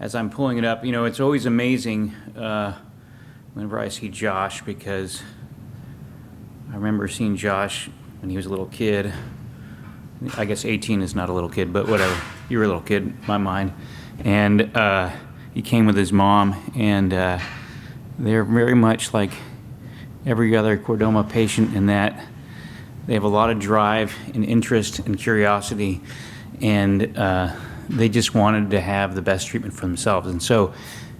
as I'm pulling it up, it's always amazing whenever I see Josh, because I remember seeing Josh when he was a little kid. I guess 18 is not a little kid, but whatever. You were a little kid in my mind. And he came with his mom, and they're very much like every other chordoma patient in that they have a lot of drive and interest and curiosity, and they just wanted to have the best treatment for themselves. And so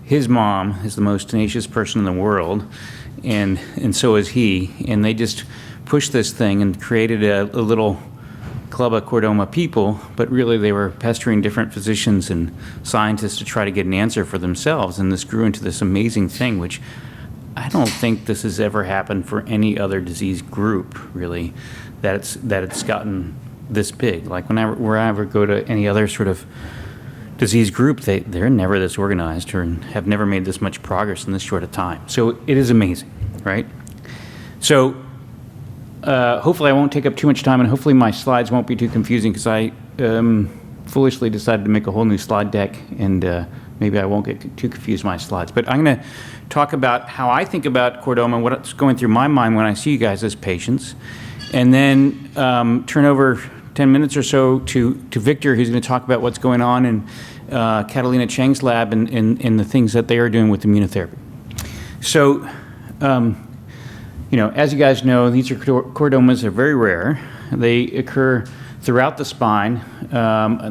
his mom is the most tenacious person in the world, and so is he. And they just pushed this thing and created a little club of chordoma people, but really they were pestering different physicians and scientists to try to get an answer for themselves. And this grew into this amazing thing, which I don't think this has ever happened for any other disease group, really, that it's gotten this big. Like whenever I ever go to any other sort of disease group, they're never this organized or have never made this much progress in this short a time. So it is amazing, right? So hopefully I won't take up too much time, and hopefully my slides won't be too confusing, because I foolishly decided to make a whole new slide deck, and maybe I won't get too confused in my slides. But I'm going to talk about how I think about chordoma and what's going through my mind when I see you guys as patients, and then turn over 10 minutes or so to Victor, who's going to talk about what's going on in Catalina Cheng's lab and the things that they are doing with immunotherapy. So, as you guys know, these are chordomas. They're very rare. They occur throughout the spine,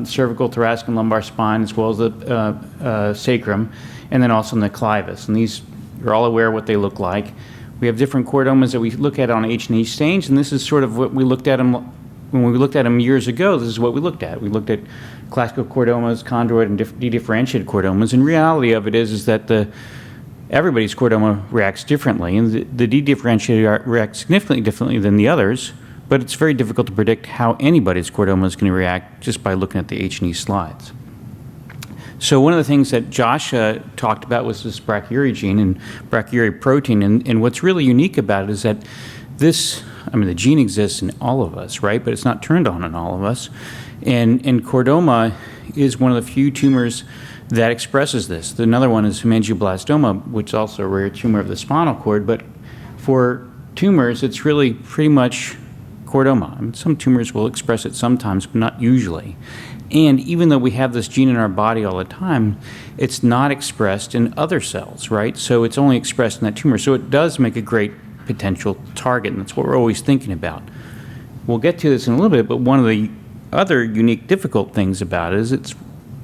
cervical, thoracic, and lumbar spine, as well as the sacrum, and then also in the clivus. And these, you're all aware of what they look like. We have different chordomas that we look at on H&E stains, and this is sort of what we looked at them when we looked at them years ago. This is what we looked at. We looked at classical chordomas, chondroid, and dedifferentiated chordomas. And reality of it is that everybody's chordoma reacts differently, and the dedifferentiated reacts significantly differently than the others, but it's very difficult to predict how anybody's chordoma is going to react just by looking at the H&E slides. So one of the things that Josh talked about was this brachyury gene and brachyury protein, and what's really unique about it is that the gene exists in all of us, right? But it's not turned on in all of us, and chordoma is one of the few tumors that expresses this. Another one is hemangioblastoma, which is also a rare tumor of the spinal cord, but for tumors, it's really pretty much chordoma. Some tumors will express it sometimes, but not usually. And even though we have this gene in our body all the time, it's not expressed in other cells, right? So it's only expressed in that tumor. So it does make a great potential target, and that's what we're always thinking about. We'll get to this in a little bit, but one of the other unique, difficult things about it is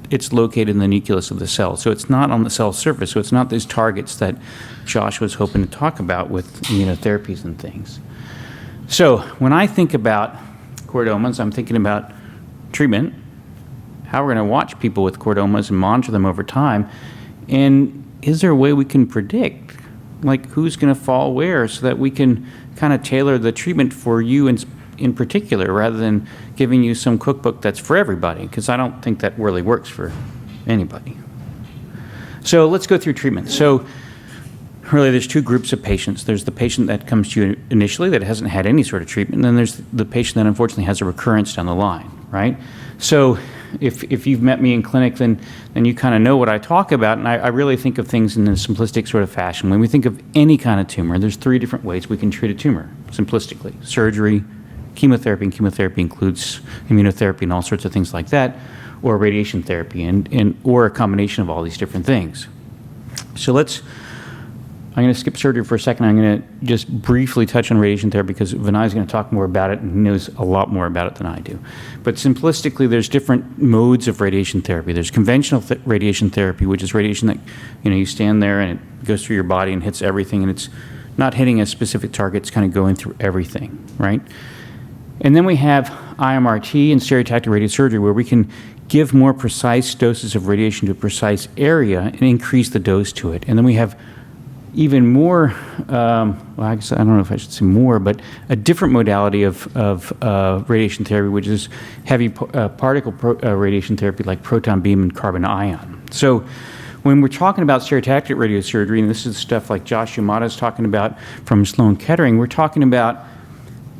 it's located in the nucleus of the cell. So it's not on the cell surface. So it's not these targets that Josh was hoping to talk about with immunotherapies and things. So when I think about chordomas, I'm thinking about treatment, how we're going to watch people with chordomas and monitor them over time, and is there a way we can predict, like, who's going to fall where, so that we can kind of tailor the treatment for you in particular, rather than giving you some cookbook that's for everybody, because I don't think that really works for anybody. So let's go through treatment. So really there's two groups of patients. There's the patient that comes to you initially that hasn't had any sort of treatment, and then there's the patient that unfortunately has a recurrence down the line, right? So if you've met me in clinic, then you kind of know what I talk about, and I really think of things in a simplistic sort of fashion. When we think of any kind of tumor, there's three different ways we can treat a tumor, simplistically: surgery, chemotherapy, and chemotherapy includes immunotherapy and all sorts of things like that, or radiation therapy, or a combination of all these different things. So I'm going to skip surgery for a second. I'm going to just briefly touch on radiation therapy, because Vinay is going to talk more about it, and he knows a lot more about it than I do. But simplistically, there's different modes of radiation therapy. There's conventional radiation therapy, which is radiation that, you stand there and it goes through your body and hits everything, and it's not hitting a specific target, it's kind of going through everything, right? And then we have IMRT and stereotactic radiosurgery, where we can give more precise doses of radiation to a precise area and increase the dose to it. And then we have even more, I guess I don't know if I should say more, but a different modality of radiation therapy, which is heavy particle radiation therapy, like proton beam and carbon ion. So when we're talking about stereotactic radiosurgery, and this is stuff like Josh Yamada is talking about from Sloan Kettering, we're talking about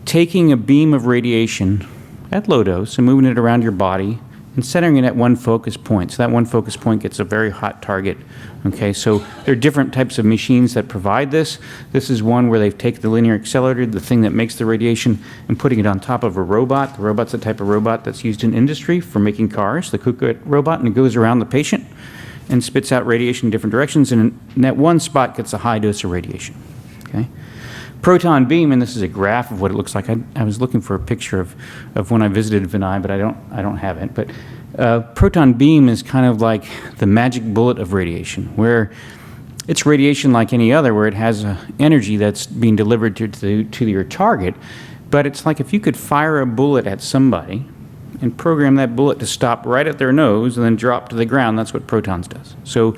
taking a beam of radiation at low dose and moving it around your body and centering it at one focus point. So that one focus point gets a very hot target. Okay, so there are different types of machines that provide this. This is one where they've taken the linear accelerator, the thing that makes the radiation, and putting it on top of a robot. The robot's a type of robot that's used in industry for making cars, the Kuka robot, and it goes around the patient and spits out radiation in different directions, and in that one spot gets a high dose of radiation. Okay. Proton beam, and this is a graph of what it looks like. I was looking for a picture of when I visited Vinay, but I don't have it. But proton beam is kind of like the magic bullet of radiation, where it's radiation like any other, where it has energy that's being delivered to your target. But it's like if you could fire a bullet at somebody and program that bullet to stop right at their nose and then drop to the ground. That's what protons does. So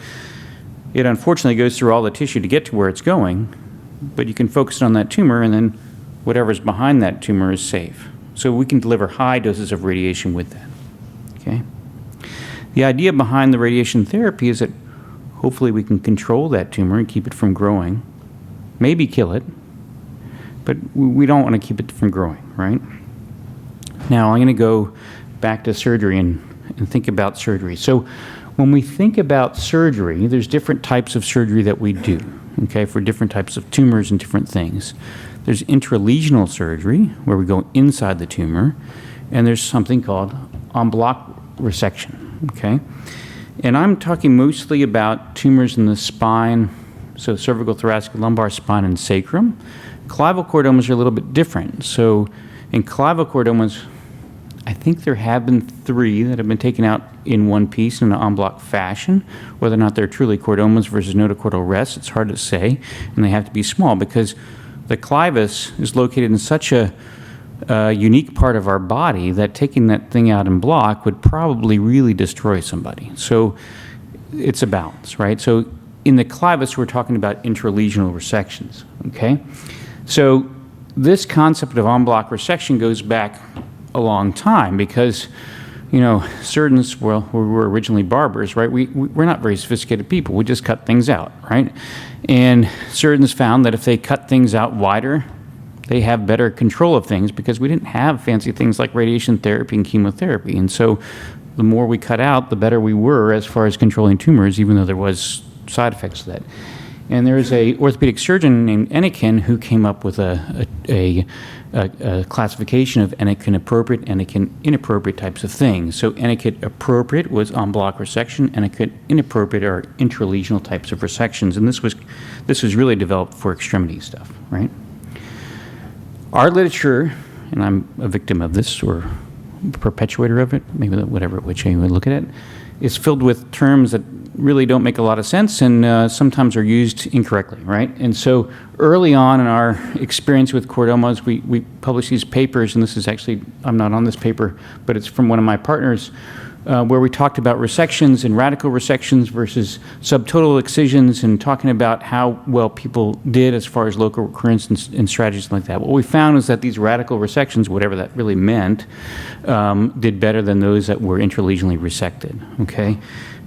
it unfortunately goes through all the tissue to get to where it's going, but you can focus it on that tumor, and then whatever's behind that tumor is safe. So we can deliver high doses of radiation with that. Okay. The idea behind the radiation therapy is that hopefully we can control that tumor and keep it from growing, maybe kill it, but we don't want to keep it from growing, right? Now I'm going to go back to surgery and think about surgery. So when we think about surgery, there's different types of surgery that we do, okay, for different types of tumors and different things. There's intralesional surgery, where we go inside the tumor, and there's something called en bloc resection, okay? And I'm talking mostly about tumors in the spine, so cervical, thoracic, lumbar spine, and sacrum. Clavichordomas are a little bit different. So in clavichordomas, I think there have been 3 that have been taken out in one piece in an en bloc fashion. Whether or not they're truly chordomas versus notochordal rests, it's hard to say, and they have to be small because the clivus is located in such a unique part of our body that taking that thing out in block would probably really destroy somebody. So it's a balance, right? So in the clivus, we're talking about intralesional resections, okay? So this concept of en bloc resection goes back a long time because, you know, surgeons, well, we were originally barbers, right? We're not very sophisticated people. We just cut things out, right? And surgeons found that if they cut things out wider, they have better control of things because we didn't have fancy things like radiation therapy and chemotherapy. And so the more we cut out, the better we were as far as controlling tumors, even though there was side effects to that. And there's a orthopedic surgeon named Enikin who came up with a classification of Enikin appropriate, Enikin inappropriate types of things. So Enikin appropriate was en bloc resection, Enikin inappropriate are intralesional types of resections, and this was really developed for extremity stuff, right? Our literature, and I'm a victim of this or perpetuator of it, maybe whatever which way you would look at it, is filled with terms that really don't make a lot of sense and sometimes are used incorrectly, right? And so early on in our experience with chordomas, we published these papers, and this is actually, I'm not on this paper, but it's from one of my partners, where we talked about resections and radical resections versus subtotal excisions and talking about how well people did as far as local recurrence and strategies like that. What we found is that these radical resections, whatever that really meant, did better than those that were intralesionally resected, okay?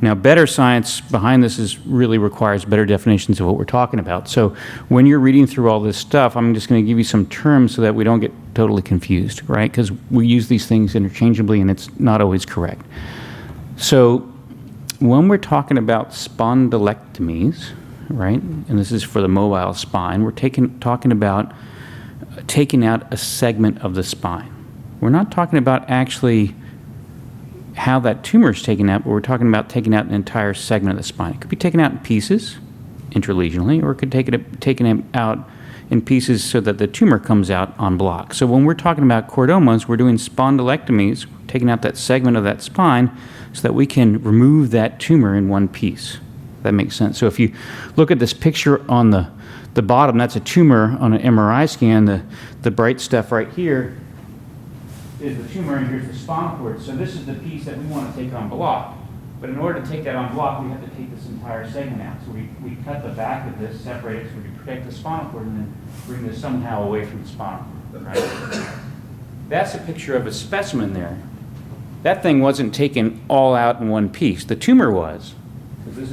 Now, better science behind this really requires better definitions of what we're talking about. So when you're reading through all this stuff, I'm just going to give you some terms so that we don't get totally confused, right? Because we use these things interchangeably and it's not always correct. So when we're talking about spondylectomies, right, and this is for the mobile spine, we're talking about taking out a segment of the spine. We're not talking about actually how that tumor is taken out, but we're talking about taking out an entire segment of the spine. It could be taken out in pieces, intralesionally, or it could taken out in pieces so that the tumor comes out en bloc. So when we're talking about chordomas, we're doing spondylectomies, taking out that segment of that spine so that we can remove that tumor in one piece. That makes sense. So if you look at this picture on the bottom, that's a tumor on an MRI scan. The bright stuff right here is the tumor, and here's the spinal cord. So this is the piece that we want to take on block. But in order to take that on block, we have to take this entire segment out. So we cut the back of this, separate it so we can protect the spinal cord, and then bring this somehow away from the spinal cord, right? That's a picture of a specimen there. That thing wasn't taken all out in one piece. The tumor was, because this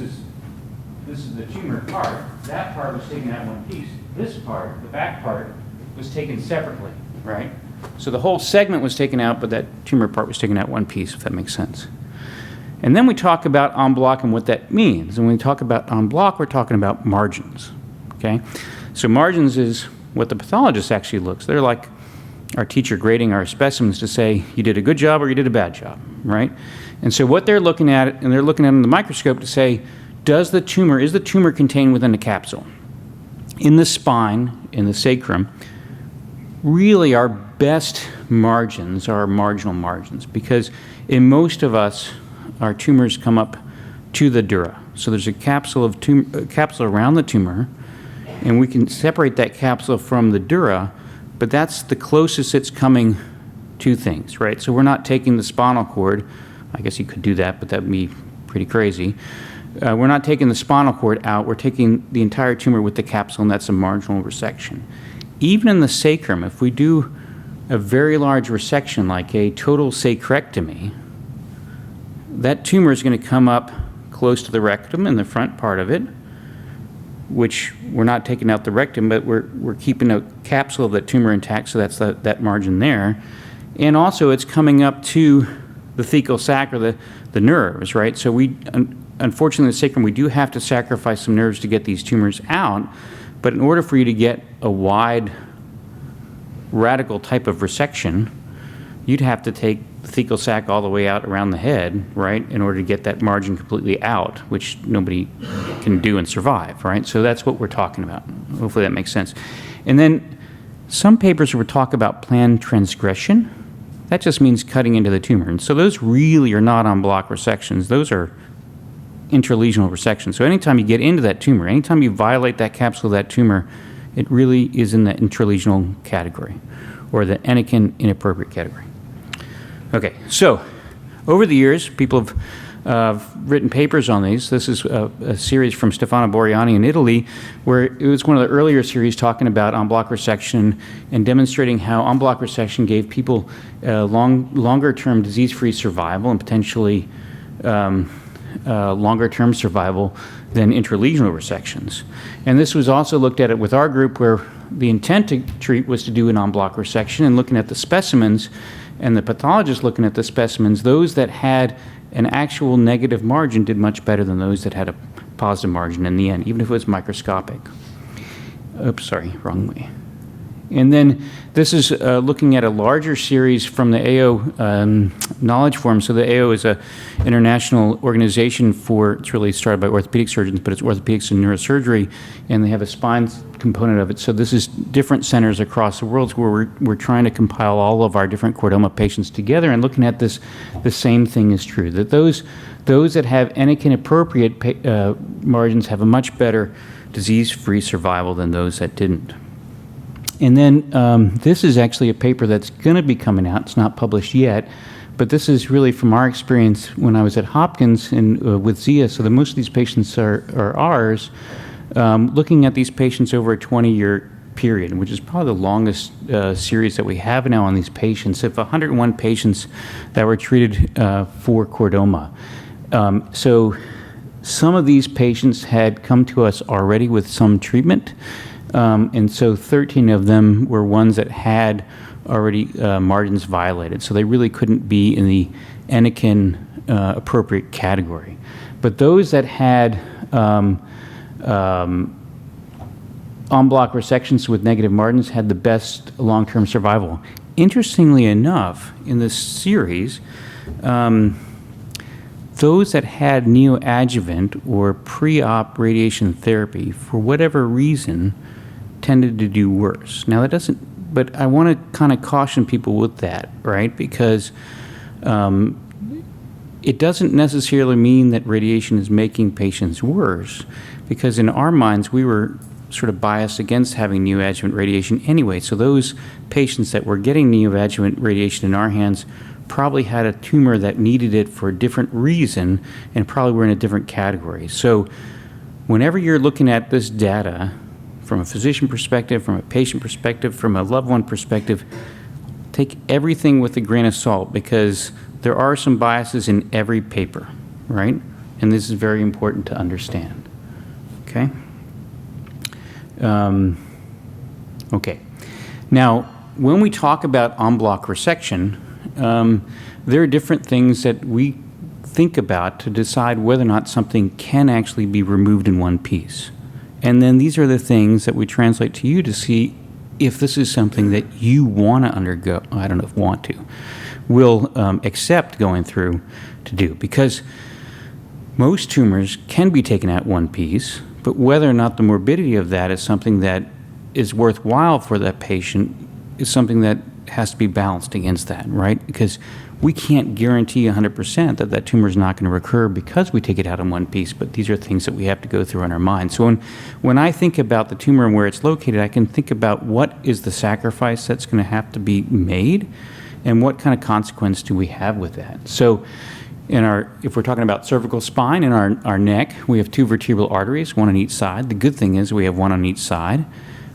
is the tumor part. That part was taken out in one piece. This part, the back part, was taken separately, right? So the whole segment was taken out, but that tumor part was taken out one piece, if that makes sense. And then we talk about en bloc and what that means. And when we talk about en bloc, we're talking about margins, okay? So margins is what the pathologist actually looks. They're like our teacher grading our specimens to say, you did a good job or you did a bad job, right? And so what they're looking at, and they're looking at it in the microscope to say, is the tumor contained within the capsule? In the spine, in the sacrum, really our best margins are marginal margins, because in most of us, our tumors come up to the dura. So there's a capsule around the tumor, and we can separate that capsule from the dura, but that's the closest it's coming to things, right? So we're not taking the spinal cord. I guess you could do that, but that would be pretty crazy. We're not taking the spinal cord out. We're taking the entire tumor with the capsule, and that's a marginal resection. Even in the sacrum, if we do a very large resection, like a total sacrectomy, that tumor is going to come up close to the rectum in the front part of it, which we're not taking out the rectum, but we're keeping a capsule of that tumor intact, so that's that margin there. And also it's coming up to the thecal sac, or the nerves, right? So unfortunately, in the sacrum, we do have to sacrifice some nerves to get these tumors out, but in order for you to get a wide, radical type of resection, you'd have to take the thecal sac all the way out around the head, right, in order to get that margin completely out, which nobody can do and survive, right? So that's what we're talking about. Hopefully that makes sense. And then some papers will talk about planned transgression. That just means cutting into the tumor. And so those really are not en bloc resections. Those are intralesional resections. So anytime you get into that tumor, anytime you violate that capsule of that tumor, it really is in the intralesional category, or the Anakin inappropriate category. Okay, so over the years, people have written papers on these. This is a series from Stefano Boriani in Italy, where it was one of the earlier series talking about en bloc resection and demonstrating how en bloc resection gave people longer-term disease-free survival and potentially longer-term survival than intralesional resections. And this was also looked at with our group, where the intent to treat was to do an en bloc resection, and looking at the specimens, and the pathologist looking at the specimens, those that had an actual negative margin did much better than those that had a positive margin in the end, even if it was microscopic. Oops, sorry, wrong way. And then this is looking at a larger series from the AO Knowledge Forum. So the AO is an international organization it's really started by orthopedic surgeons, but it's orthopedics and neurosurgery, and they have a spine component of it. So this is different centers across the world where we're trying to compile all of our different chordoma patients together and looking at this. The same thing is true, that those that have Anakin appropriate margins have a much better disease-free survival than those that didn't. And then this is actually a paper that's going to be coming out. It's not published yet, but this is really from our experience when I was at Hopkins and with Zia. So most of these patients are ours, looking at these patients over a 20-year period, which is probably the longest series that we have now on these patients. If 101 patients that were treated for chordoma. So some of these patients had come to us already with some treatment. And so 13 of them were ones that had already margins violated. So they really couldn't be in the Anakin appropriate category. But those that had en bloc resections with negative margins had the best long-term survival. Interestingly enough, in this series, those that had neoadjuvant or pre-op radiation therapy, for whatever reason, tended to do worse. Now that doesn't, but I want to kind of caution people with that, right? Because it doesn't necessarily mean that radiation is making patients worse, because in our minds we were sort of biased against having neoadjuvant radiation anyway. So those patients that were getting neoadjuvant radiation in our hands probably had a tumor that needed it for a different reason and probably were in a different category. So whenever you're looking at this data, from a physician perspective, from a patient perspective, from a loved one perspective, take everything with a grain of salt, because there are some biases in every paper, right? And this is very important to understand, okay? Okay. Now, when we talk about en bloc resection, there are different things that we think about to decide whether or not something can actually be removed in one piece. And then these are the things that we translate to you to see if this is something that you want to undergo, I don't know if want to, will accept going through to do. Because most tumors can be taken out one piece, but whether or not the morbidity of that is something that is worthwhile for that patient is something that has to be balanced against that, right? Because we can't guarantee 100% that that tumor is not going to recur because we take it out in one piece, but these are things that we have to go through in our mind. So when I think about the tumor and where it's located, I can think about what is the sacrifice that's going to have to be made and what kind of consequence do we have with that. So if we're talking about cervical spine in our neck, we have 2 vertebral arteries, 1 on each side. The good thing is we have 1 on each side.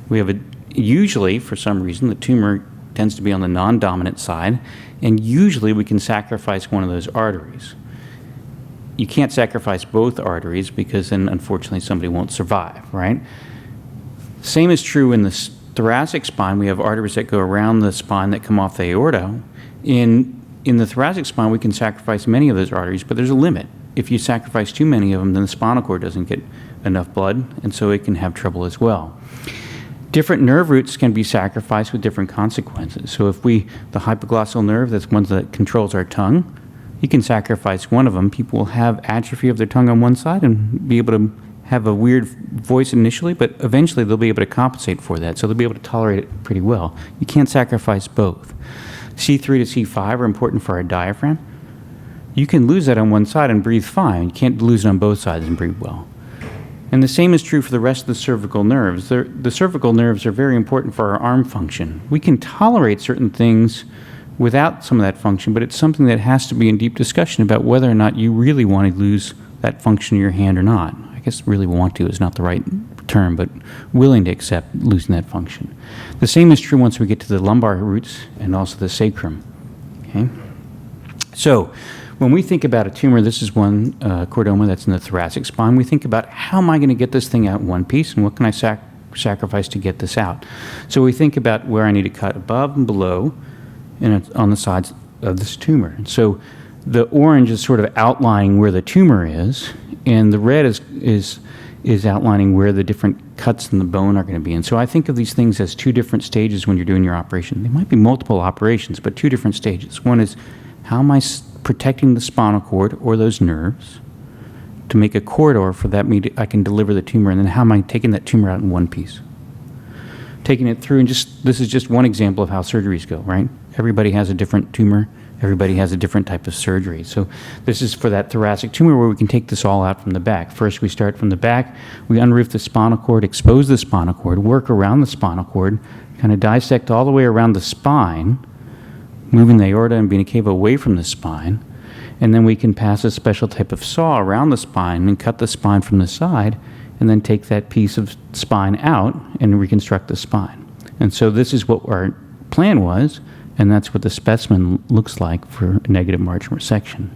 We have usually, for some reason, the tumor tends to be on the non-dominant side, and usually we can sacrifice one of those arteries. You can't sacrifice both arteries because then unfortunately somebody won't survive, right? Same is true in the thoracic spine. We have arteries that go around the spine that come off the aorta. In the thoracic spine, we can sacrifice many of those arteries, but there's a limit. If you sacrifice too many of them, then the spinal cord doesn't get enough blood, and so it can have trouble as well. Different nerve roots can be sacrificed with different consequences. So if the hypoglossal nerve, that's one that controls our tongue, you can sacrifice one of them. People will have atrophy of their tongue on one side and be able to have a weird voice initially, but eventually they'll be able to compensate for that. So they'll be able to tolerate it pretty well. You can't sacrifice both. C3 to C5 are important for our diaphragm. You can lose that on one side and breathe fine. You can't lose it on both sides and breathe well. And the same is true for the rest of the cervical nerves. The cervical nerves are very important for our arm function. We can tolerate certain things without some of that function, but it's something that has to be in deep discussion about whether or not you really want to lose that function in your hand or not. I guess really want to is not the right term, but willing to accept losing that function. The same is true once we get to the lumbar roots and also the sacrum. Okay? So when we think about a tumor, this is one chordoma that's in the thoracic spine. We think about how am I going to get this thing out in one piece and what can I sacrifice to get this out? So we think about where I need to cut above and below and on the sides of this tumor. And so the orange is sort of outlining where the tumor is, and the red is outlining where the different cuts in the bone are going to be. And so I think of these things as 2 different stages when you're doing your operation. They might be multiple operations, but 2 different stages. One is how am I protecting the spinal cord or those nerves to make a corridor for that I can deliver the tumor, and then how am I taking that tumor out in one piece? Taking it through, and this is just one example of how surgeries go, right? Everybody has a different tumor. Everybody has a different type of surgery. So this is for that thoracic tumor where we can take this all out from the back. First, we start from the back. We unroof the spinal cord, expose the spinal cord, work around the spinal cord, kind of dissect all the way around the spine, moving the aorta and vena cava away from the spine, and then we can pass a special type of saw around the spine and cut the spine from the side, and then take that piece of spine out and reconstruct the spine. And so this is what our plan was, and that's what the specimen looks like for a negative margin resection.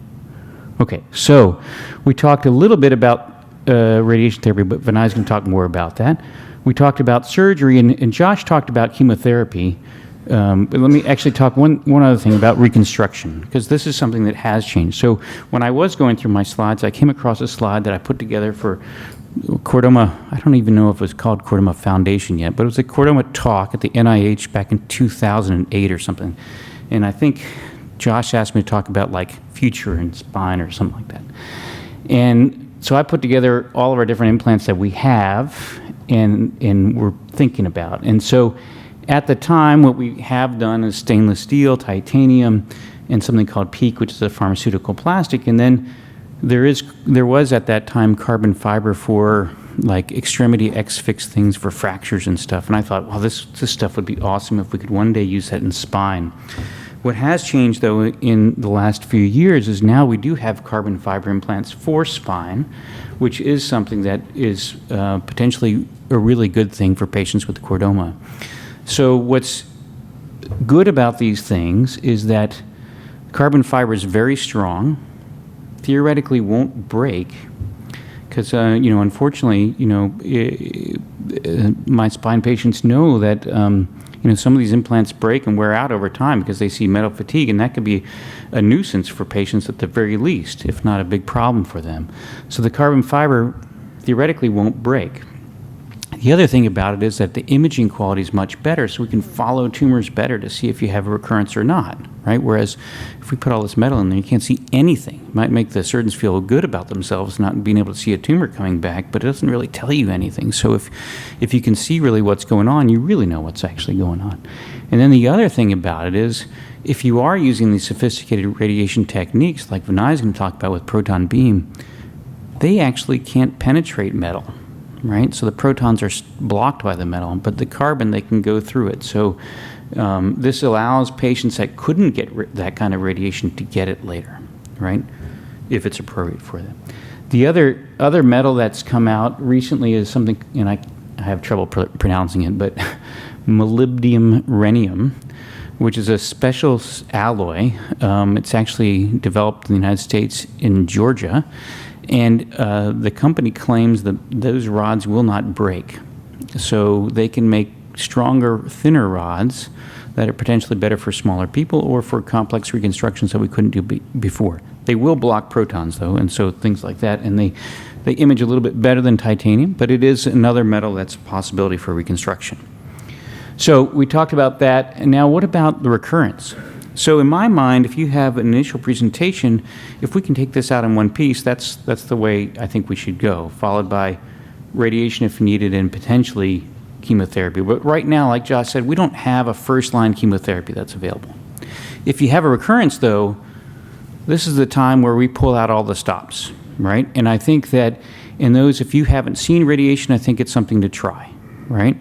Okay, so we talked a little bit about radiation therapy, but Vinay's going to talk more about that. We talked about surgery, and Josh talked about chemotherapy. But let me actually talk one other thing about reconstruction, because this is something that has changed. So when I was going through my slides, I came across a slide that I put together for Chordoma. I don't even know if it was called Chordoma Foundation yet, but it was a Chordoma talk at the NIH back in 2008 or something. And I think Josh asked me to talk about like future in spine or something like that. And so I put together all of our different implants that we have and we're thinking about. And so at the time, what we have done is stainless steel, titanium, and something called PEEK, which is a pharmaceutical plastic. And then there was at that time carbon fiber for like extremity X-fix things for fractures and stuff. And I thought, well, this stuff would be awesome if we could one day use that in spine. What has changed, though, in the last few years is now we do have carbon fiber implants for spine, which is something that is potentially a really good thing for patients with chordoma. So what's good about these things is that carbon fiber is very strong, theoretically won't break, because, unfortunately, my spine patients know that Some of these implants break and wear out over time because they see metal fatigue, and that could be a nuisance for patients at the very least, if not a big problem for them. So the carbon fiber theoretically won't break. The other thing about it is that the imaging quality is much better, so we can follow tumors better to see if you have a recurrence or not, right? Whereas if we put all this metal in there, you can't see anything. It might make the surgeons feel good about themselves not being able to see a tumor coming back, but it doesn't really tell you anything. So if you can see really what's going on, you really know what's actually going on. And then the other thing about it is, if you are using these sophisticated radiation techniques, like Vinay's going to talk about with proton beam, they actually can't penetrate metal. Right? So the protons are blocked by the metal, but the carbon, they can go through it. So this allows patients that couldn't get that kind of radiation to get it later, right? If it's appropriate for them. The other metal that's come out recently is something, and I have trouble pronouncing it, but molybdenum rhenium, which is a special alloy. It's actually developed in the United States in Georgia. And the company claims that those rods will not break. So they can make stronger, thinner rods that are potentially better for smaller people or for complex reconstructions that we couldn't do before. They will block protons, though, and so things like that. And they image a little bit better than titanium, but it is another metal that's a possibility for reconstruction. So we talked about that. And now what about the recurrence? So in my mind, if you have an initial presentation, if we can take this out in one piece, that's the way I think we should go, followed by radiation if needed and potentially chemotherapy. But right now, like Josh said, we don't have a first-line chemotherapy that's available. If you have a recurrence, though, this is the time where we pull out all the stops, right? And I think that in those, if you haven't seen radiation, I think it's something to try, right?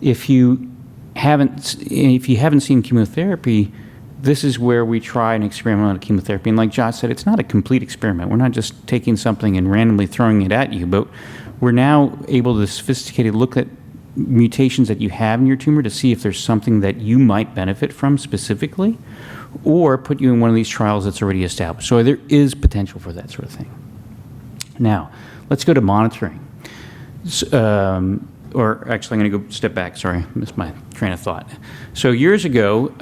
If you haven't seen chemotherapy, this is where we try an experiment on chemotherapy. And like Josh said, it's not a complete experiment. We're not just taking something and randomly throwing it at you, but we're now able to sophisticatedly look at mutations that you have in your tumor to see if there's something that you might benefit from specifically, or put you in one of these trials that's already established. So there is potential for that sort of thing. Now, let's go to monitoring. Or actually, I'm going to go step back. Sorry, I missed my train of thought. So years ago,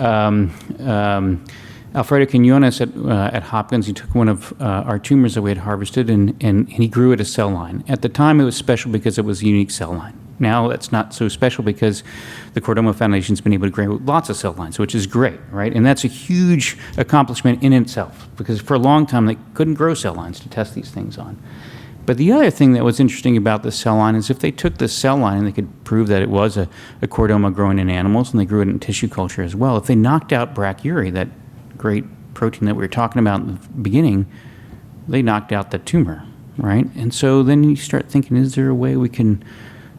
Alfredo Quinones at Hopkins, he took one of our tumors that we had harvested, and he grew it a cell line. At the time, it was special because it was a unique cell line. Now, that's not so special because the Chordoma Foundation's been able to grow lots of cell lines, which is great, right? And that's a huge accomplishment in itself, because for a long time, they couldn't grow cell lines to test these things on. But the other thing that was interesting about the cell line is if they took this cell line and they could prove that it was a chordoma growing in animals, and they grew it in tissue culture as well, if they knocked out brachyury, that great protein that we were talking about in the beginning, they knocked out the tumor, right? And so then you start thinking, is there a way we can,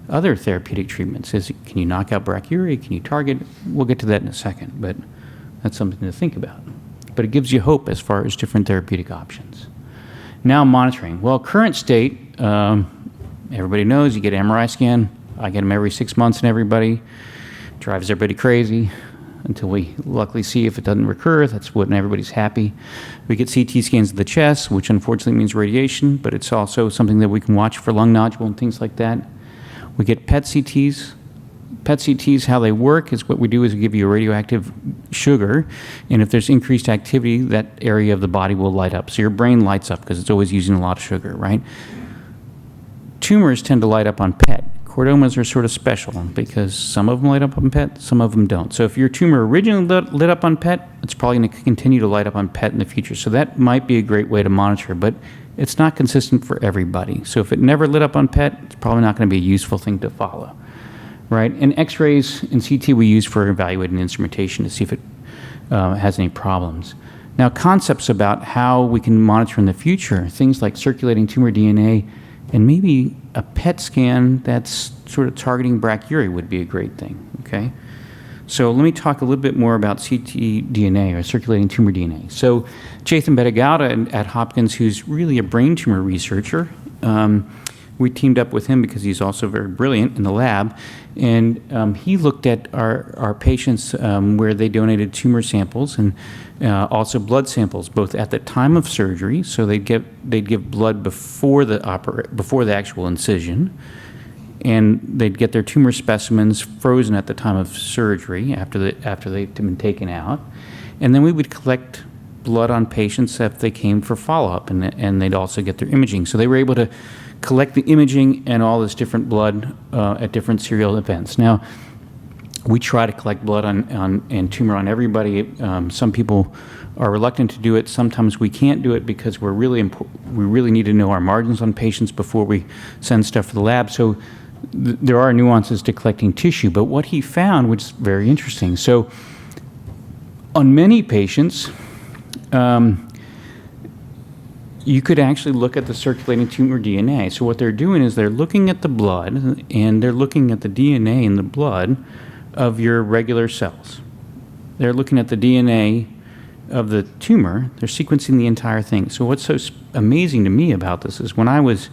other therapeutic treatments, can you knock out brachyury, can you target? We'll get to that in a second, but that's something to think about. But it gives you hope as far as different therapeutic options. Now monitoring. Well, current state, everybody knows you get an MRI scan. I get them every 6 months in everybody. Drives everybody crazy until we luckily see if it doesn't recur. That's when everybody's happy. We get CT scans of the chest, which unfortunately means radiation, but it's also something that we can watch for lung nodule and things like that. We get PET CTs. PET CTs, how they work is what we do is we give you a radioactive sugar, and if there's increased activity, that area of the body will light up. So your brain lights up because it's always using a lot of sugar, right? Tumors tend to light up on PET. Chordomas are sort of special because some of them light up on PET, some of them don't. So if your tumor originally lit up on PET, it's probably going to continue to light up on PET in the future. So that might be a great way to monitor, but it's not consistent for everybody. So if it never lit up on PET, it's probably not going to be a useful thing to follow. Right, and X-rays and CT we use for evaluating instrumentation to see if it has any problems. Now, concepts about how we can monitor in the future, things like circulating tumor DNA, and maybe a PET scan that's sort of targeting brachyury would be a great thing, okay? So let me talk a little bit more about ctDNA, or circulating tumor DNA. So Chetan Bedagowda at Hopkins, who's really a brain tumor researcher, we teamed up with him because he's also very brilliant in the lab, and he looked at our patients where they donated tumor samples and also blood samples, both at the time of surgery, so they'd give blood before the actual incision, and they'd get their tumor specimens frozen at the time of surgery after they'd been taken out. And then we would collect blood on patients if they came for follow-up, and they'd also get their imaging. So they were able to collect the imaging and all this different blood at different serial events. Now, we try to collect blood and tumor on everybody. Some people are reluctant to do it. Sometimes we can't do it because we really need to know our margins on patients before we send stuff to the lab. So there are nuances to collecting tissue. But what he found, which is very interesting, so on many patients, you could actually look at the circulating tumor DNA. So what they're doing is they're looking at the blood, and they're looking at the DNA in the blood of your regular cells. They're looking at the DNA of the tumor. They're sequencing the entire thing. So what's so amazing to me about this is when I was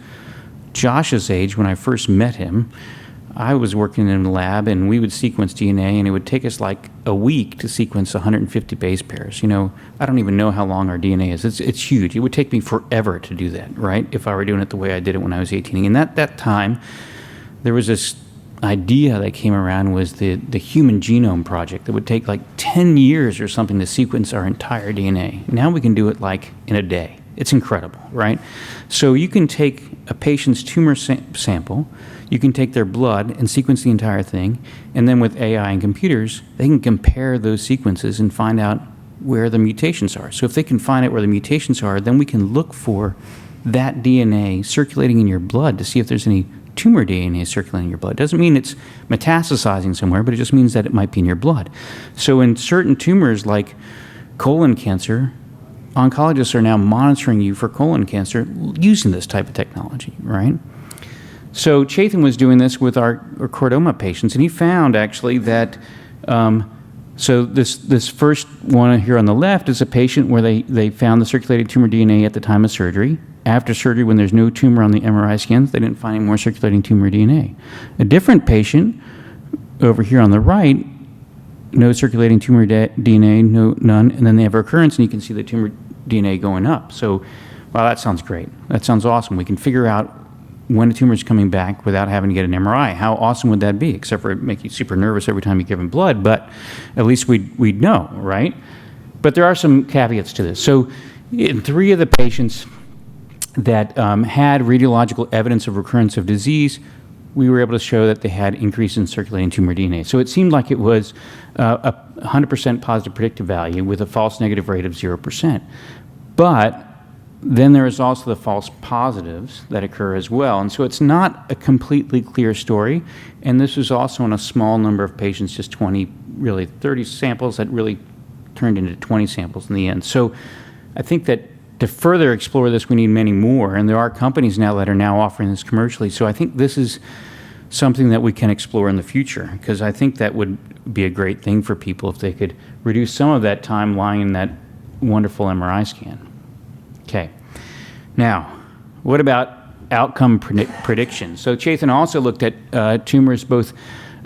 Josh's age, when I first met him, I was working in the lab, and we would sequence DNA, and it would take us like a week to sequence 150 base pairs. I don't even know how long our DNA is. It's huge. It would take me forever to do that, right, if I were doing it the way I did it when I was 18. And at that time, there was this idea that came around, was the Human Genome Project that would take like 10 years or something to sequence our entire DNA. Now we can do it like in a day. It's incredible, right? So you can take a patient's tumor sample, you can take their blood and sequence the entire thing, and then with AI and computers, they can compare those sequences and find out where the mutations are. So if they can find out where the mutations are, then we can look for that DNA circulating in your blood to see if there's any tumor DNA circulating in your blood. It doesn't mean it's metastasizing somewhere, but it just means that it might be in your blood. So in certain tumors like colon cancer, oncologists are now monitoring you for colon cancer using this type of technology, right? So Chetan was doing this with our chordoma patients, and he found actually that, so this first one here on the left is a patient where they found the circulating tumor DNA at the time of surgery. After surgery, when there's no tumor on the MRI scans, they didn't find any more circulating tumor DNA. A different patient over here on the right, no circulating tumor DNA, none, and then they have a recurrence, and you can see the tumor DNA going up. So, wow, that sounds great. That sounds awesome. We can figure out when a tumor is coming back without having to get an MRI. How awesome would that be? Except for it make you super nervous every time you give them blood, but at least we'd know, right? But there are some caveats to this. So in 3 of the patients that had radiological evidence of recurrence of disease, we were able to show that they had increase in circulating tumor DNA. So it seemed like it was a 100% positive predictive value with a false negative rate of 0%. But then there is also the false positives that occur as well. And so it's not a completely clear story. And this was also in a small number of patients, just 30 samples that really turned into 20 samples in the end. So I think that to further explore this, we need many more. And there are companies now that are now offering this commercially. So I think this is something that we can explore in the future, because I think that would be a great thing for people if they could reduce some of that time lying in that wonderful MRI scan. Okay. Now, what about outcome prediction? So Chetan also looked at tumors, both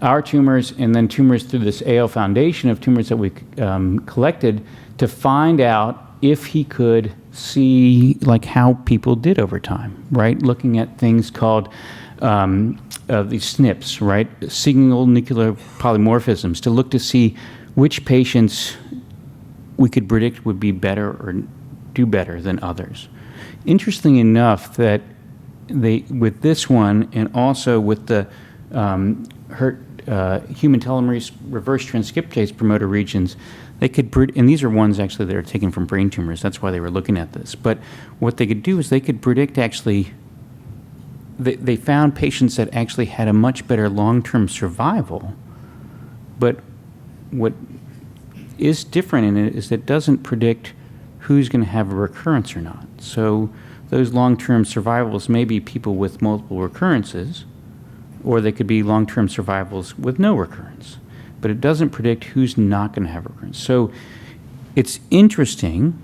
our tumors and then tumors through this AO Foundation of tumors that we collected, to find out if he could see like how people did over time, right? Looking at things called these SNPs, right? Single nuclear polymorphisms, to look to see which patients we could predict would be better or do better than others. Interesting enough that with this one and also with the human telomerase reverse transcriptase promoter regions, they could, and these are ones actually that are taken from brain tumors, that's why they were looking at this. But what they could do is they could predict actually, they found patients that actually had a much better long-term survival. But what is different in it is that it doesn't predict who's going to have a recurrence or not. So those long-term survivals may be people with multiple recurrences, or they could be long-term survivals with no recurrence. But it doesn't predict who's not going to have recurrence. So it's interesting,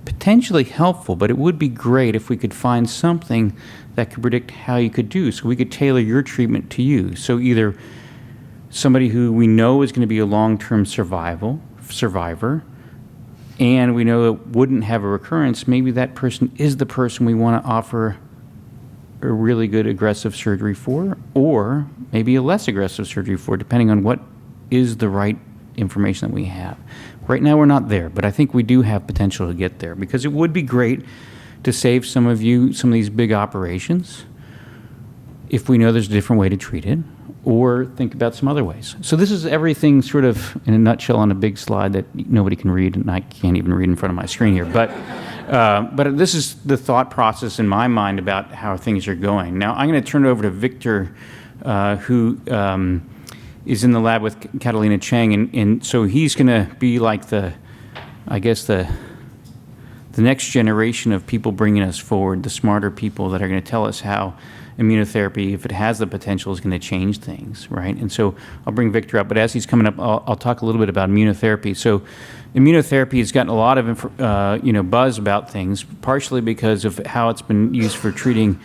potentially helpful, but it would be great if we could find something that could predict how you could do. So we could tailor your treatment to you. So either somebody who we know is going to be a long-term survivor, and we know it wouldn't have a recurrence, maybe that person is the person we want to offer a really good aggressive surgery for, or maybe a less aggressive surgery for, depending on what is the right information that we have. Right now, we're not there, but I think we do have potential to get there, because it would be great to save some of these big operations if we know there's a different way to treat it, or think about some other ways. So this is everything sort of in a nutshell on a big slide that nobody can read, and I can't even read in front of my screen here. But this is the thought process in my mind about how things are going. Now, I'm going to turn it over to Victor, who is in the lab with Catalina Chang, and so he's going to be like the next generation of people bringing us forward, the smarter people that are going to tell us how immunotherapy, if it has the potential, is going to change things, right? And so I'll bring Victor up, but as he's coming up, I'll talk a little bit about immunotherapy. So immunotherapy has gotten a lot of buzz about things, partially because of how it's been used for treating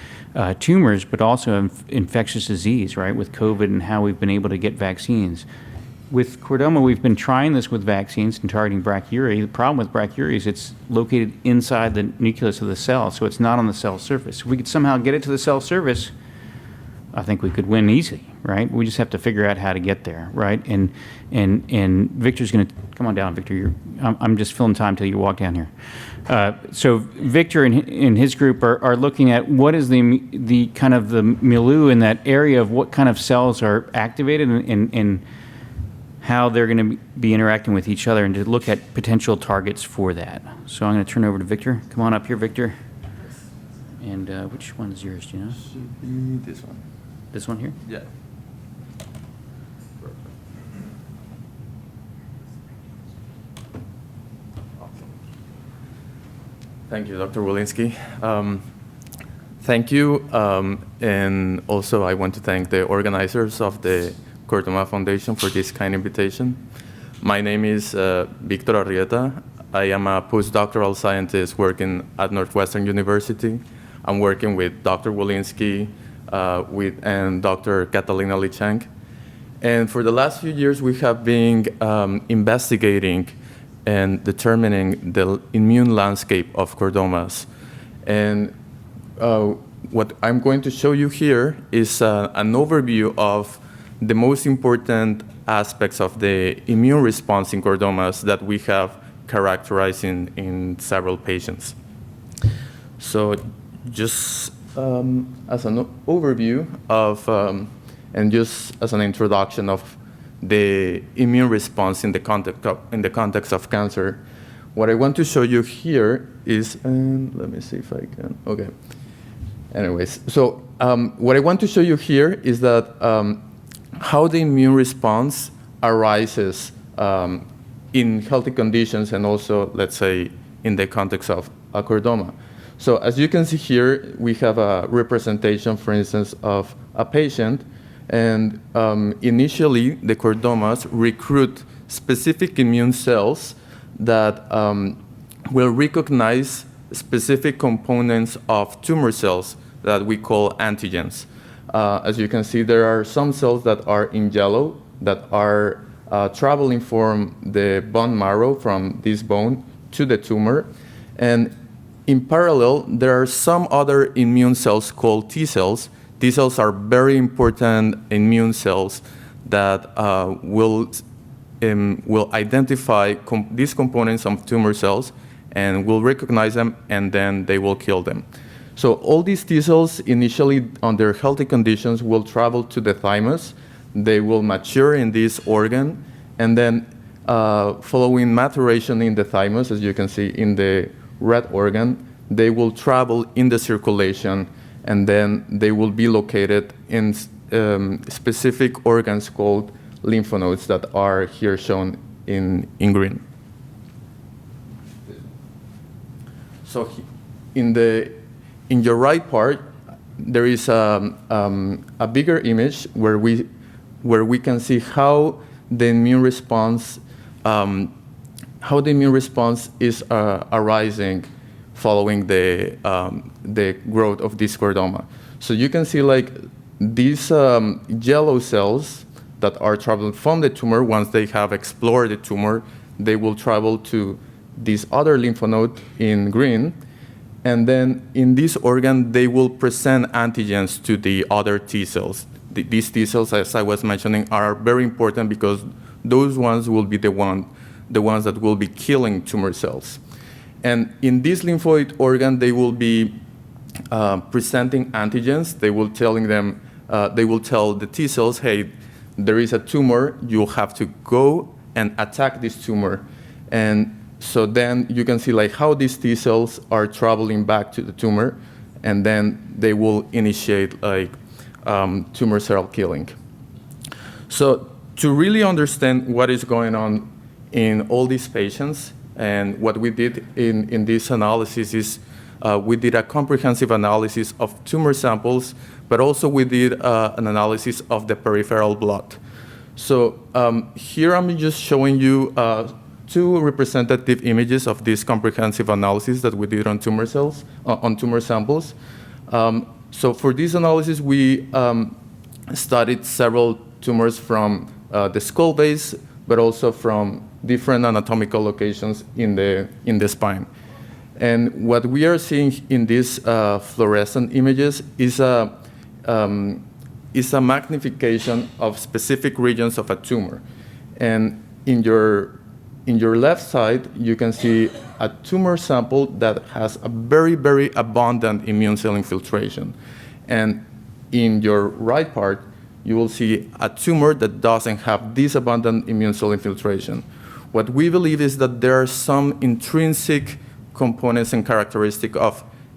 tumors, but also infectious disease, right, with COVID and how we've been able to get vaccines. With Chordoma, we've been trying this with vaccines and targeting brachyuria. The problem with brachyuria is it's located inside the nucleus of the cell, so it's not on the cell surface. If we could somehow get it to the cell surface, I think we could win easily, right? We just have to figure out how to get there, right? And Victor's going to come on down, Victor. I'm just filling time till you walk down here. So Victor and his group are looking at what is the kind of the milieu in that area of what kind of cells are activated and how they're going to be interacting with each other, and to look at potential targets for that. So I'm going to turn over to Victor. Come on up here, Victor. And which one is yours, do you know? Should be this one. This one here? Yeah. Awesome. Thank you, Dr. Wolinsky. Thank you, and also I want to thank the organizers of the Chordoma Foundation for this kind invitation. My name is Victor Arrieata. I am a postdoctoral scientist working at Northwestern University. I'm working with Dr. Wolinsky and Dr. Catalina Chang. And for the last few years, we have been investigating and determining the immune landscape of chordomas. And what I'm going to show you here is an overview of the most important aspects of the immune response in chordomas that we have characterized in several patients. So just as an overview of, and just as an introduction of the immune response in the context of cancer, what I want to show you here is, and let me see if I can, okay. Anyways, so what I want to show you here is that how the immune response arises in healthy conditions and also, let's say, in the context of a chordoma. So as you can see here, we have a representation, for instance, of a patient, and initially the chordomas recruit specific immune cells that will recognize specific components of tumor cells that we call antigens. As you can see, there are some cells that are in yellow that are traveling from the bone marrow, from this bone, to the tumor. And in parallel, there are some other immune cells called T cells. T cells are very important immune cells that will identify these components of tumor cells and will recognize them, and then they will kill them. So all these T cells initially under healthy conditions will travel to the thymus. They will mature in this organ, and then following maturation in the thymus, as you can see in the red organ, they will travel in the circulation, and then they will be located in specific organs called lymph nodes that are here shown in green. So in your right part, there is a bigger image where we can see how the immune response is arising following the growth of this chordoma. So you can see like these yellow cells that are traveling from the tumor. Once they have explored the tumor, they will travel to this other lymph node in green. And then in this organ, they will present antigens to the other T cells. These T cells, as I was mentioning, are very important because those ones will be the ones that will be killing tumor cells. And in this lymphoid organ, they will be presenting antigens. They will tell the T cells, hey, there is a tumor, you have to go and attack this tumor. And so then you can see like how these T cells are traveling back to the tumor, and then they will initiate like tumor cell killing. So to really understand what is going on in all these patients, and what we did in this analysis is we did a comprehensive analysis of tumor samples, but also we did an analysis of the peripheral blood. So here I'm just showing you two representative images of this comprehensive analysis that we did on tumor cells, on tumor samples. So for this analysis, we studied several tumors from the skull base, but also from different anatomical locations in the spine. And what we are seeing in these fluorescent images is a magnification of specific regions of a tumor. And in your left side, you can see a tumor sample that has a very, very abundant immune cell infiltration. And in your right part, you will see a tumor that doesn't have this abundant immune cell infiltration. What we believe is that there are some intrinsic components and characteristics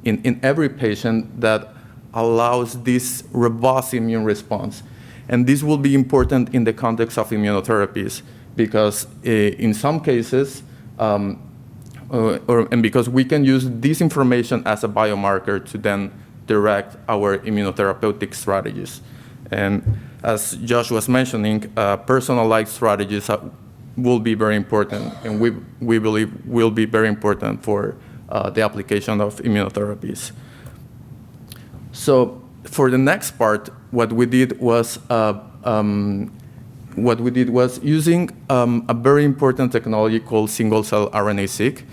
in every patient that allows this robust immune response. And this will be important in the context of immunotherapies because in some cases, and because we can use this information as a biomarker to then direct our immunotherapeutic strategies. And as Josh was mentioning, personalized strategies will be very important, and we believe will be very important for the application of immunotherapies. So for the next part, what we did was using a very important technology called single-cell RNA-seq.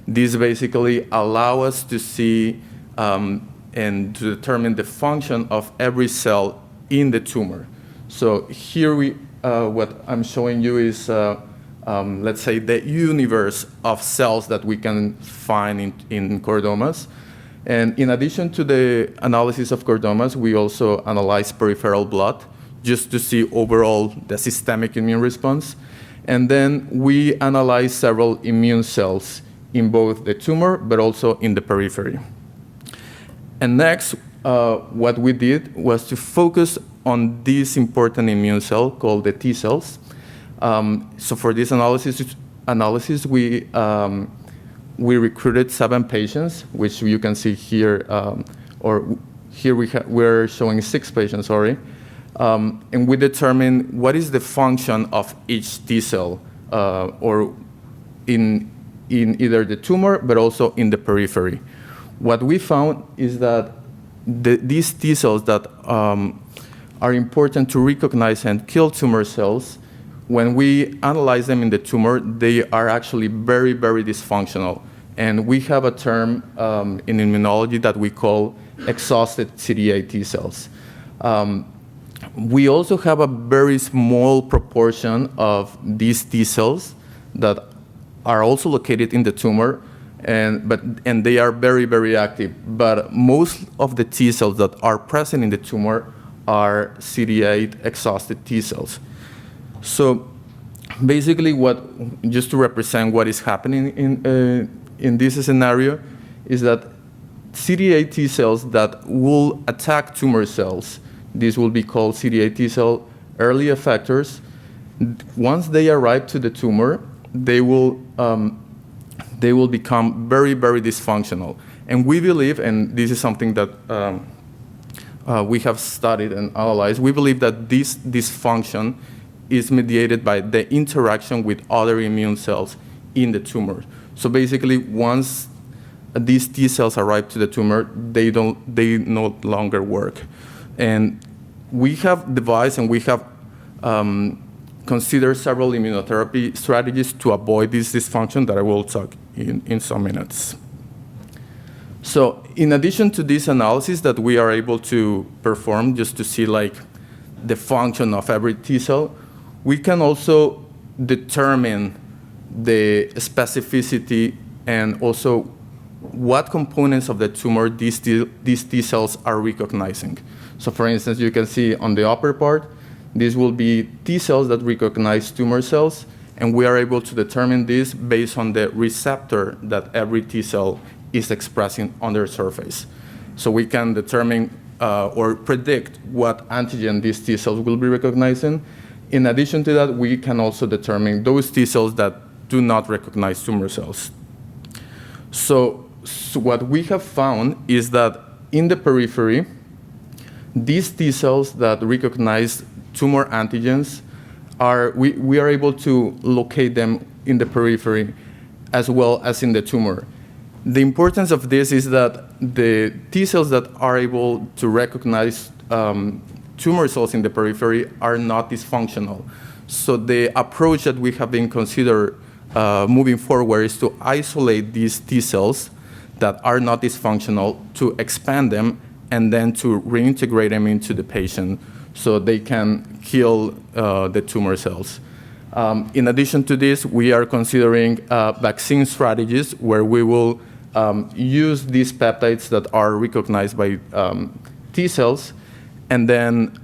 This basically allows us to see and to determine the function of every cell in the tumor. So here what I'm showing you is, let's say, the universe of cells that we can find in chordomas. And in addition to the analysis of chordomas, we also analyze peripheral blood just to see overall the systemic immune response. And then we analyze several immune cells in both the tumor, but also in the periphery. And next, what we did was to focus on this important immune cell called the T cells. So for this analysis, we recruited 7 patients, which you can see here, or here we're showing 6 patients, sorry. And we determined what is the function of each T cell, or in either the tumor, but also in the periphery. What we found is that these T cells that are important to recognize and kill tumor cells, when we analyze them in the tumor, they are actually very, very dysfunctional. And we have a term in immunology that we call exhausted CD8 T cells. We also have a very small proportion of these T cells that are also located in the tumor, and they are very, very active. But most of the T cells that are present in the tumor are CD8 exhausted T cells. So basically, just to represent what is happening in this scenario, is that CD8 T cells that will attack tumor cells, these will be called CD8 T cell early effectors. Once they arrive to the tumor, they will become very, very dysfunctional. And we believe, and this is something that we have studied and analyzed, we believe that this dysfunction is mediated by the interaction with other immune cells in the tumor. So basically, once these T cells arrive to the tumor, they no longer work. And we have devised and we have considered several immunotherapy strategies to avoid this dysfunction that I will talk in some minutes. So in addition to this analysis that we are able to perform just to see like the function of every T cell, we can also determine the specificity and also what components of the tumor these T cells are recognizing. So for instance, you can see on the upper part, these will be T cells that recognize tumor cells, and we are able to determine this based on the receptor that every T cell is expressing on their surface. So we can determine or predict what antigen these T cells will be recognizing. In addition to that, we can also determine those T cells that do not recognize tumor cells. So what we have found is that in the periphery, these T cells that recognize tumor antigens we are able to locate them in the periphery as well as in the tumor. The importance of this is that the T cells that are able to recognize tumor cells in the periphery are not dysfunctional. So the approach that we have been considered moving forward is to isolate these T cells that are not dysfunctional, to expand them, and then to reintegrate them into the patient so they can kill the tumor cells. In addition to this, we are considering vaccine strategies where we will use these peptides that are recognized by T cells and then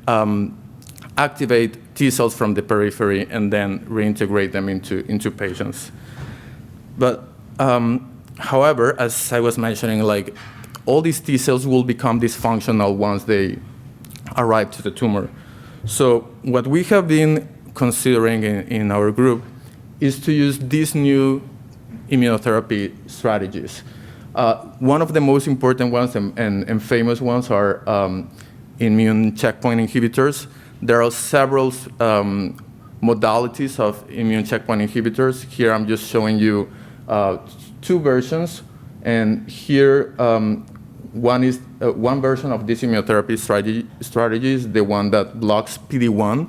activate T cells from the periphery and then reintegrate them into patients. But however, as I was mentioning, like all these T cells will become dysfunctional once they arrive to the tumor. So what we have been considering in our group is to use these new immunotherapy strategies. One of the most important ones and famous ones are immune checkpoint inhibitors. There are several modalities of immune checkpoint inhibitors. Here I'm just showing you two versions, and here one version of this immunotherapy strategy is the one that blocks PD-1.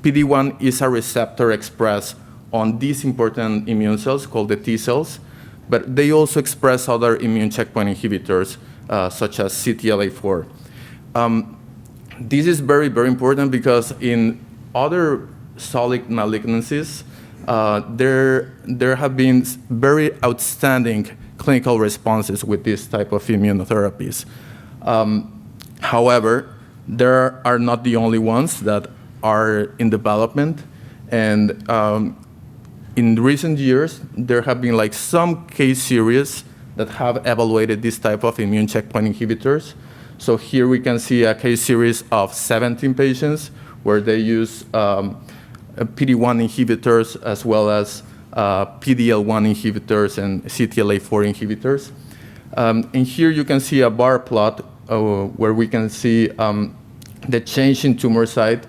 PD-1 is a receptor expressed on these important immune cells called the T cells, but they also express other immune checkpoint inhibitors such as CTLA-4. This is very, very important because in other solid malignancies, there have been very outstanding clinical responses with this type of immunotherapies. However, there are not the only ones that are in development, and in recent years, there have been like some case series that have evaluated this type of immune checkpoint inhibitors. So here we can see a case series of 17 patients where they use PD-1 inhibitors as well as PD-L1 inhibitors and CTLA-4 inhibitors. And here you can see a bar plot where we can see the change in tumor site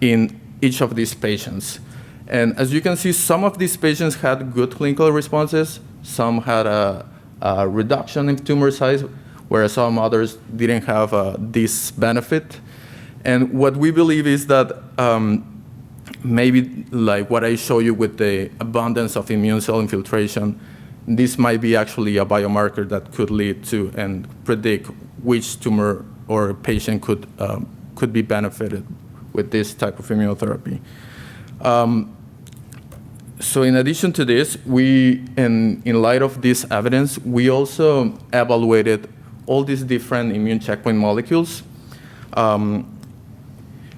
in each of these patients. And as you can see, some of these patients had good clinical responses, some had a reduction in tumor size, whereas some others didn't have this benefit. And what we believe is that maybe like what I show you with the abundance of immune cell infiltration, this might be actually a biomarker that could lead to and predict which tumor or patient could be benefited with this type of immunotherapy. So in addition to this, in light of this evidence, we also evaluated all these different immune checkpoint molecules.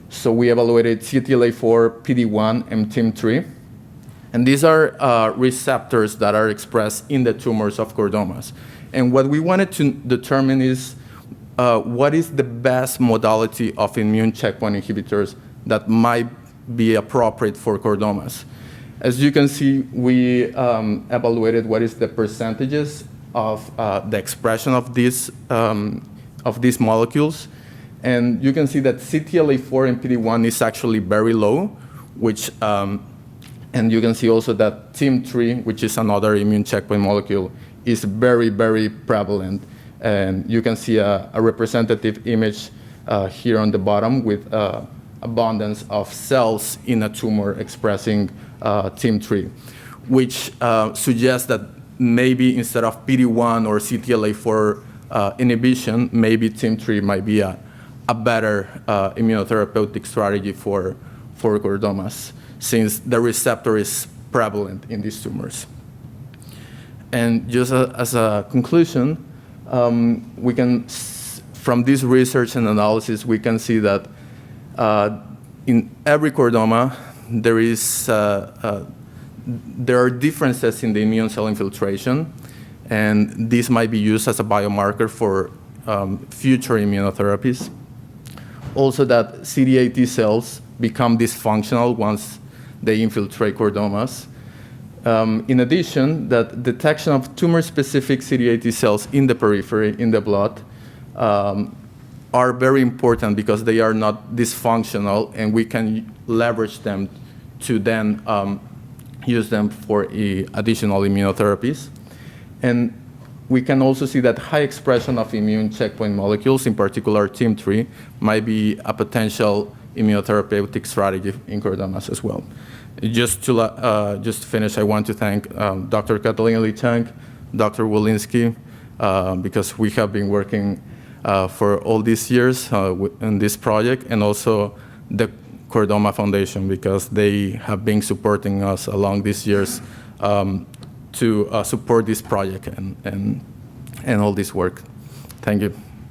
So we evaluated CTLA-4, PD-1, and TIM-3. And these are receptors that are expressed in the tumors of chordomas. And what we wanted to determine is what is the best modality of immune checkpoint inhibitors that might be appropriate for chordomas. As you can see, we evaluated what is the percentages of the expression of these molecules. And you can see that CTLA-4 and PD-1 is actually very low, which, and you can see also that TIM-3, which is another immune checkpoint molecule, is very, very prevalent. And you can see a representative image here on the bottom with abundance of cells in a tumor expressing TIM-3, which suggests that maybe instead of PD-1 or CTLA-4 inhibition, maybe TIM3 might be a better immunotherapeutic strategy for chordomas, since the receptor is prevalent in these tumors. And just as a conclusion, from this research and analysis, we can see that in every chordoma, there are differences in the immune cell infiltration, and this might be used as a biomarker for future immunotherapies. Also, that CD8 T cells become dysfunctional once they infiltrate chordomas. In addition, that detection of tumor-specific CD8 T cells in the periphery, in the blood, are very important because they are not dysfunctional, and we can leverage them to then use them for additional immunotherapies. And we can also see that high expression of immune checkpoint molecules, in particular TIM3, might be a potential immunotherapeutic strategy in chordomas as well. Just to finish, I want to thank Dr. Catalina Lee-Chang, Dr. Wolinsky, because we have been working for all these years in this project, and also the Chordoma Foundation, because they have been supporting us along these years to support this project and all this work. Thank you.